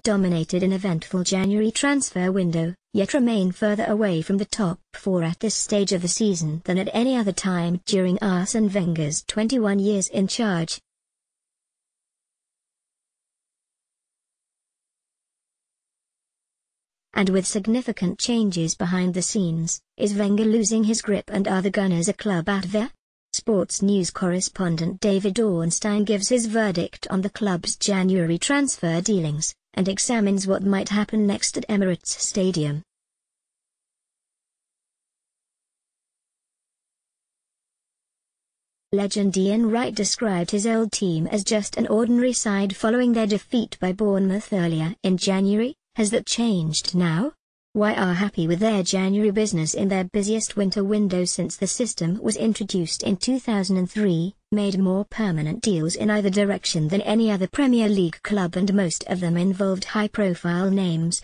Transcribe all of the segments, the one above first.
dominated an eventful January transfer window, yet remain further away from the top four at this stage of the season than at any other time during Arsene Wenger's 21 years in charge. And with significant changes behind the scenes, is Wenger losing his grip and are the Gunners a club out there? Sports news correspondent David Ornstein gives his verdict on the club's January transfer dealings, and examines what might happen next at Emirates Stadium. Legend Ian Wright described his old team as just an ordinary side following their defeat by Bournemouth earlier in January. Has that changed now? Why are happy with their January business in their busiest winter window since the system was introduced in 2003, made more permanent deals in either direction than any other Premier League club, and most of them involved high-profile names.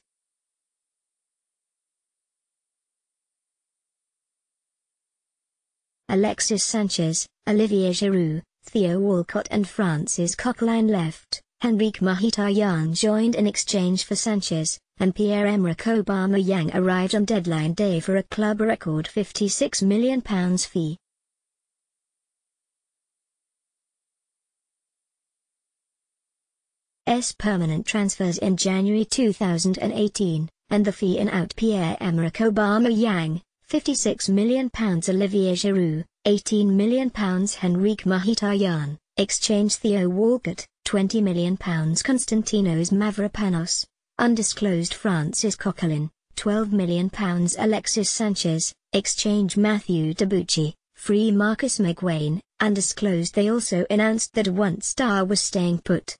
Alexis Sanchez, Olivier Giroud, Theo Walcott and Francis Coquelin left. Henrikh Mkhitaryan joined in exchange for Sanchez, and Pierre-Emerick Aubameyang arrived on deadline day for a club record £56 million fee. Permanent transfers in January 2018, and the fee in out Pierre-Emerick Aubameyang, £56 million Olivier Giroud, £18 million Henrikh Mkhitaryan, exchange Theo Walcott, £20 million Konstantinos Mavropanos, undisclosed Francis Coquelin, £12 million Alexis Sanchez, exchange Matthew Debuchy, free Marcus McGuane, undisclosed. They also announced that one star was staying put.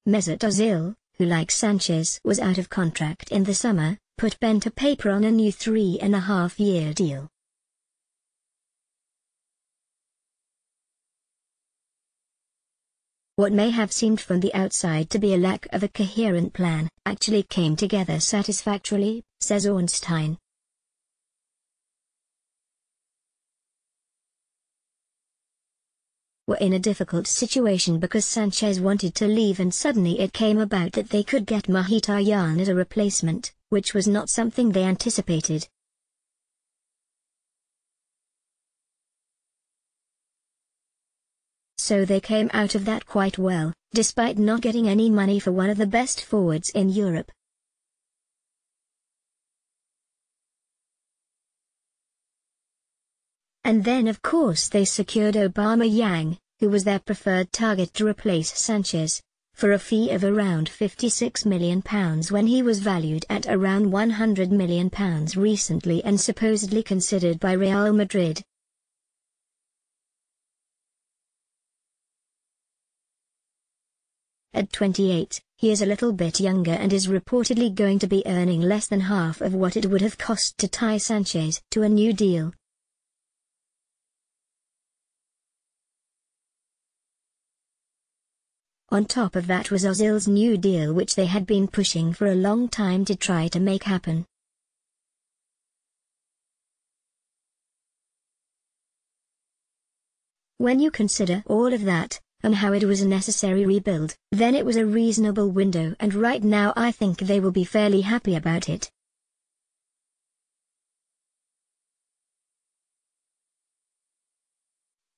Mesut Ozil, who like Sanchez was out of contract in the summer, put pen to paper on a new 3.5-year deal. What may have seemed from the outside to be a lack of a coherent plan actually came together satisfactorily, says Ornstein. We're in a difficult situation because Sanchez wanted to leave and suddenly it came about that they could get Mkhitaryan as a replacement, which was not something they anticipated. So they came out of that quite well, despite not getting any money for one of the best forwards in Europe. And then of course they secured Aubameyang, who was their preferred target to replace Sanchez, for a fee of around £56 million when he was valued at around £100 million recently and supposedly considered by Real Madrid. At 28, he is a little bit younger and is reportedly going to be earning less than half of what it would have cost to tie Sanchez to a new deal. On top of that was Ozil's new deal, which they had been pushing for a long time to try to make happen. When you consider all of that, and how it was a necessary rebuild, then it was a reasonable window, and right now I think they will be fairly happy about it.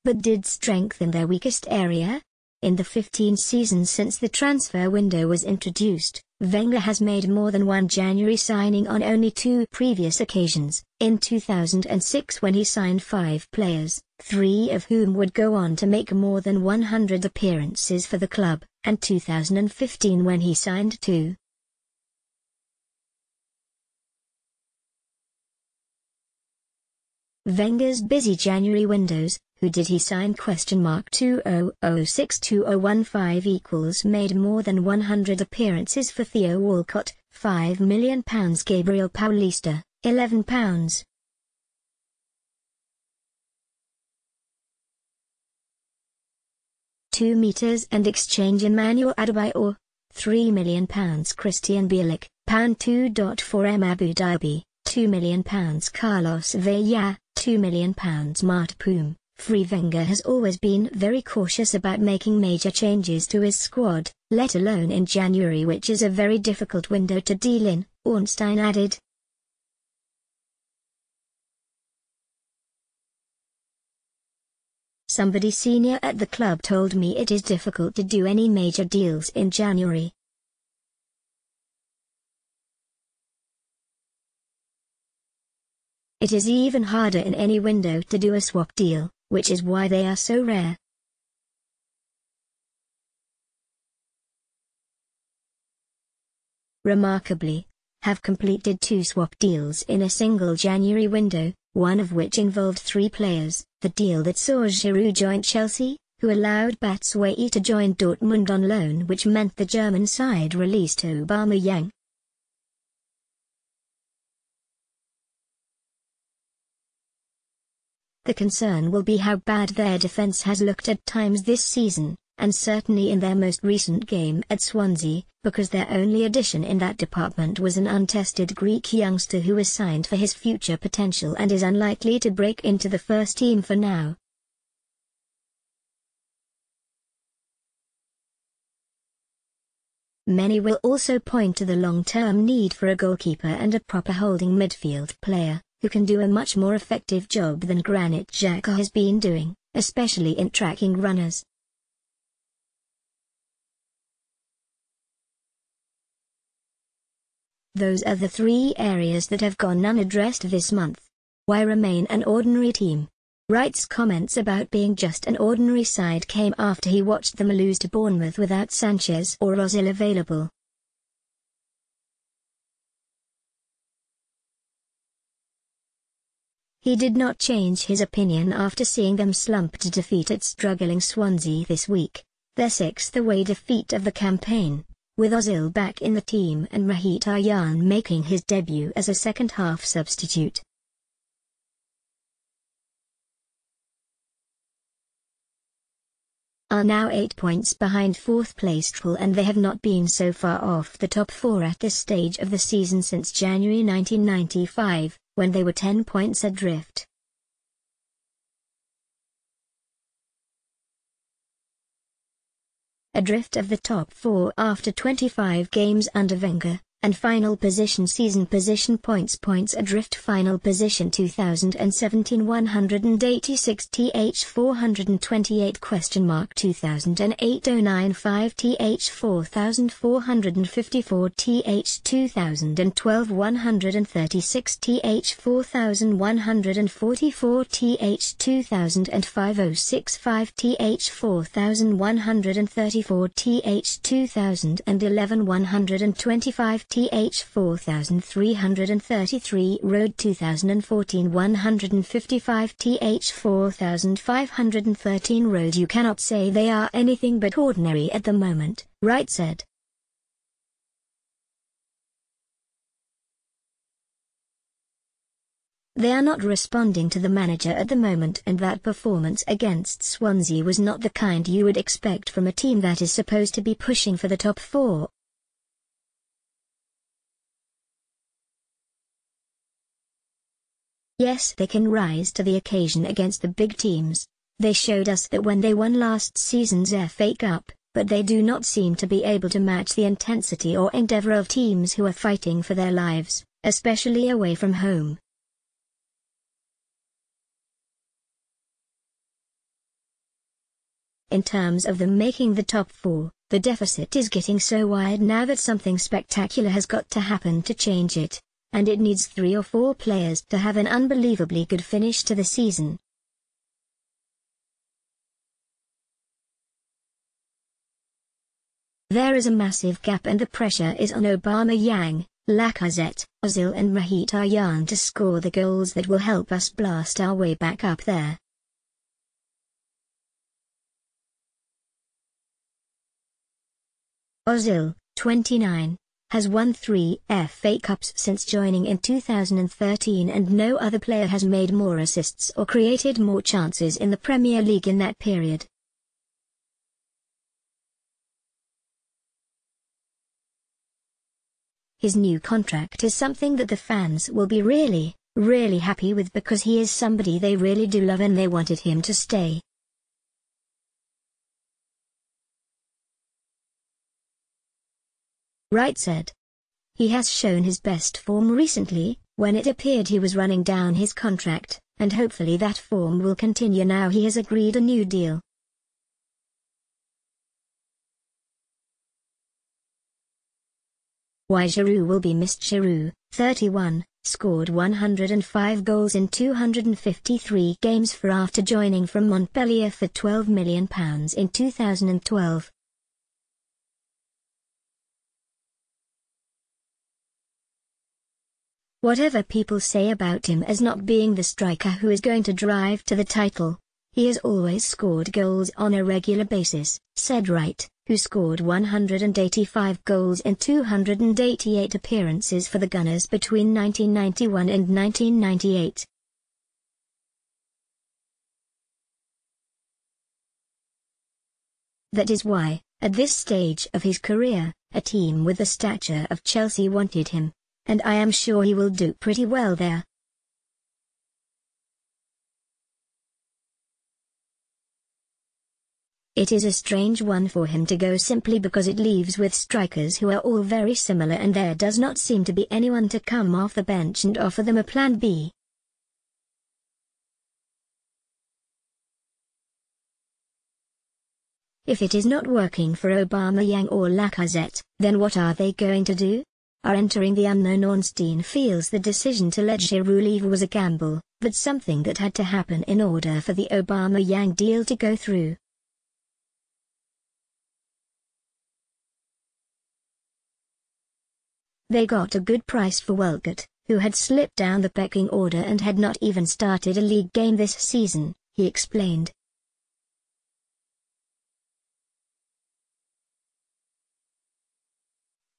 But did strengthen their weakest area? In the 15 seasons since the transfer window was introduced, Wenger has made more than one January signing on only 2 previous occasions, in 2006 when he signed 5 players, 3 of whom would go on to make more than 100 appearances for the club, and 2015 when he signed 2. Wenger's busy January windows. Who did he sign? 2006-2015 equals made more than 100 appearances for Theo Walcott, £5 million Gabriel Paulista, £11. 2 meters and exchange Emmanuel Adebayor, £3 million Christian Bielik, £2.4m Abu Dhabi, £2 million Carlos Vela, £2 million Mart Poom, Wenger has always been very cautious about making major changes to his squad, let alone in January, which is a very difficult window to deal in, Ornstein added. Somebody senior at the club told me it is difficult to do any major deals in January. It is even harder in any window to do a swap deal, which is why they are so rare. Remarkably, have completed 2 swap deals in a single January window, one of which involved 3 players, the deal that saw Giroud join Chelsea, who allowed Batshuayi to join Dortmund on loan, which meant the German side released Aubameyang. The concern will be how bad their defence has looked at times this season, and certainly in their most recent game at Swansea, because their only addition in that department was an untested Greek youngster who is signed for his future potential and is unlikely to break into the first team for now. Many will also point to the long-term need for a goalkeeper and a proper holding midfield player, who can do a much more effective job than Granit Xhaka has been doing, especially in tracking runners. Those are the 3 areas that have gone unaddressed this month. Why remain an ordinary team? Wright's comments about being just an ordinary side came after he watched them lose to Bournemouth without Sanchez or Ozil available. He did not change his opinion after seeing them slump to defeat at struggling Swansea this week, their 6th away defeat of the campaign, with Ozil back in the team and Mkhitaryan making his debut as a second-half substitute. Are now 8 points behind 4th-placed Hull, and they have not been so far off the top 4 at this stage of the season since January 1995, when they were 10 points adrift. Adrift of the top 4 after 25 games under Wenger, and final position season position points adrift final position 2017 186 th 428 2008 095 th 4454 th 2012 136 th 4144 th 2005 065 th 4134 th 2011 125 th 4333 road 2014 155 th 4513 road. You cannot say they are anything but ordinary at the moment, Wright said. They are not responding to the manager at the moment, and that performance against Swansea was not the kind you would expect from a team that is supposed to be pushing for the top 4. Yes, they can rise to the occasion against the big teams. They showed us that when they won last season's FA Cup, but they do not seem to be able to match the intensity or endeavour of teams who are fighting for their lives, especially away from home. In terms of them making the top 4, the deficit is getting so wide now that something spectacular has got to happen to change it. And it needs 3 or 4 players to have an unbelievably good finish to the season. There is a massive gap, and the pressure is on Aubameyang, Lacazette, Ozil and Mkhitaryan to score the goals that will help us blast our way back up there. Ozil, 29. Has won 3 FA Cups since joining in 2013, and no other player has made more assists or created more chances in the Premier League in that period. His new contract is something that the fans will be really, really happy with because he is somebody they really do love and they wanted him to stay. Wright said. He has shown his best form recently, when it appeared he was running down his contract, and hopefully that form will continue now he has agreed a new deal. Why Giroud will be missed. Giroud, 31, scored 105 goals in 253 games for after joining from Montpellier for £12 million in 2012. Whatever people say about him as not being the striker who is going to drive to the title, he has always scored goals on a regular basis, said Wright, who scored 185 goals in 288 appearances for the Gunners between 1991 and 1998. That is why, at this stage of his career, a team with the stature of Chelsea wanted him. And I am sure he will do pretty well there. It is a strange one for him to go simply because it leaves with strikers who are all very similar and there does not seem to be anyone to come off the bench and offer them a plan B. If it is not working for Aubameyang or Lacazette, then what are they going to do? Are entering the unknown. Ornstein feels the decision to let Giroud leave was a gamble, but something that had to happen in order for the Aubameyang deal to go through. They got a good price for Welgert, who had slipped down the pecking order and had not even started a league game this season, he explained.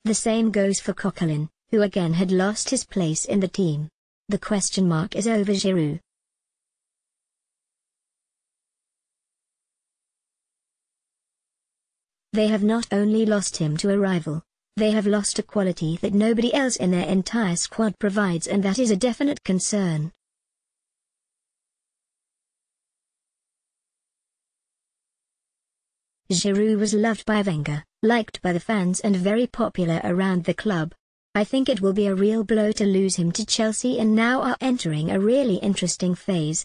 The same goes for Coquelin, who again had lost his place in the team. The question mark is over Giroud. They have not only lost him to a rival, they have lost a quality that nobody else in their entire squad provides, and that is a definite concern. Giroud was loved by Wenger, liked by the fans and very popular around the club. I think it will be a real blow to lose him to Chelsea and now are entering a really interesting phase.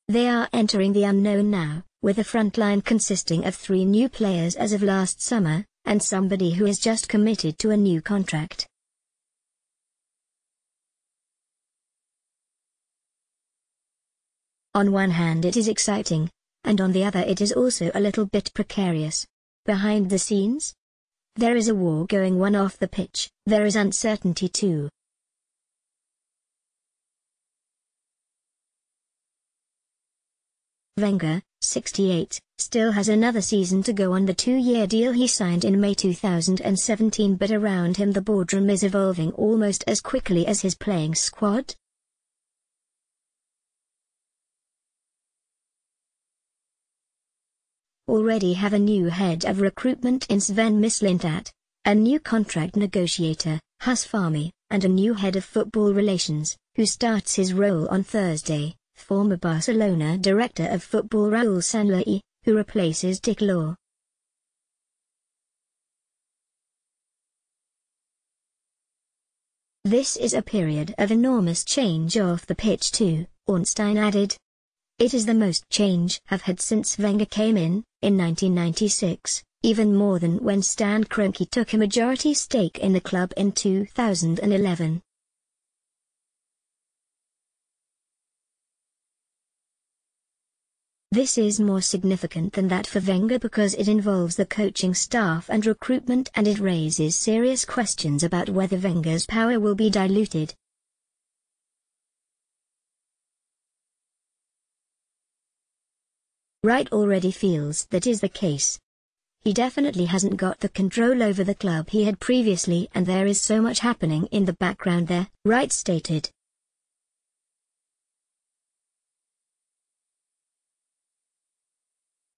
They are entering the unknown now, with a front line consisting of 3 new players as of last summer, and somebody who is just committed to a new contract. On one hand it is exciting, and on the other it is also a little bit precarious. Behind the scenes? There is a war going on off the pitch, there is uncertainty too. Wenger, 68, still has another season to go on the 2-year deal he signed in May 2017, but around him the boardroom is evolving almost as quickly as his playing squad. Already have a new head of recruitment in Sven Mislintat, a new contract negotiator, Huss Fahmy, and a new head of football relations, who starts his role on Thursday, former Barcelona director of football Raúl Sanllehi, who replaces Dick Law. This is a period of enormous change off the pitch too, Ornstein added. It is the most change I've had since Wenger came in 1996, even more than when Stan Kroenke took a majority stake in the club in 2011. This is more significant than that for Wenger because it involves the coaching staff and recruitment, and it raises serious questions about whether Wenger's power will be diluted. Wright already feels that is the case. He definitely hasn't got the control over the club he had previously, and there is so much happening in the background there, Wright stated.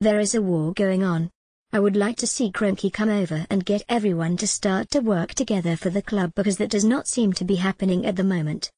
There is a war going on. I would like to see Kroenke come over and get everyone to start to work together for the club, because that does not seem to be happening at the moment.